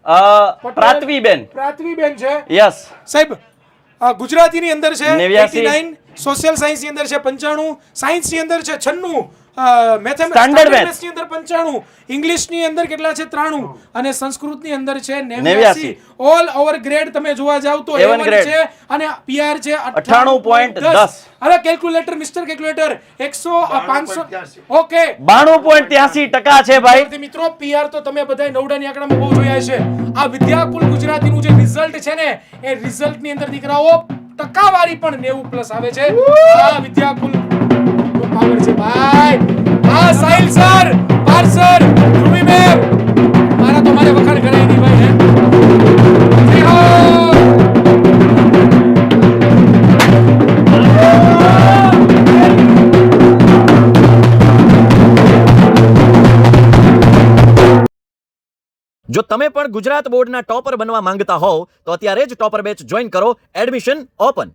પ્રાથવીબેન છે યસ સાહેબ ગુજરાતીની અંદર છે 89, 89, સોશિયલ સાયન્સ ની અંદર છે 95, સાયન્સ ની અંદર છે 96, Standard મેથેમેટિક્સ ની અંદર 95, ઇંગ્લિશ ની અંદર કેટલા છે 93 અને સંસ્કૃત ની અંદર છે 89. ઓલ ઓવર ગ્રેડ તમે જોવા જાવ તો A1 છે અને PR છે 98.10. હવે કેલ્ક્યુલેટર મિસ્ટર કેલ્ક્યુલેટર 100 500 ઓકે 92.83% છે ભાઈ. વિદ્યાર્થી મિત્રો PR તો તમે બધાય નવડાની આંકડામાં બહુ જોયા છે. આ વિદ્યાકુલ ગુજરાતીનું જે રિઝલ્ટ છે ને એ રિઝલ્ટ ની અંદર દીકરાઓ ટકાવારી પણ 90+ આવે છે. આ વિદ્યાકુલ નો પાવર છે ભાઈ. આ સાહિલ સર, પાર સર, રૂબી મેમ મારા તો મારે વખાણ કરાય નહીં ભાઈ. જો તમે પણ ગુજરાત બોર્ડના ટોપર બનવા માંગતા હોવ તો અત્યારે જ ટોપર બેચ જોઈન કરો. Admission open.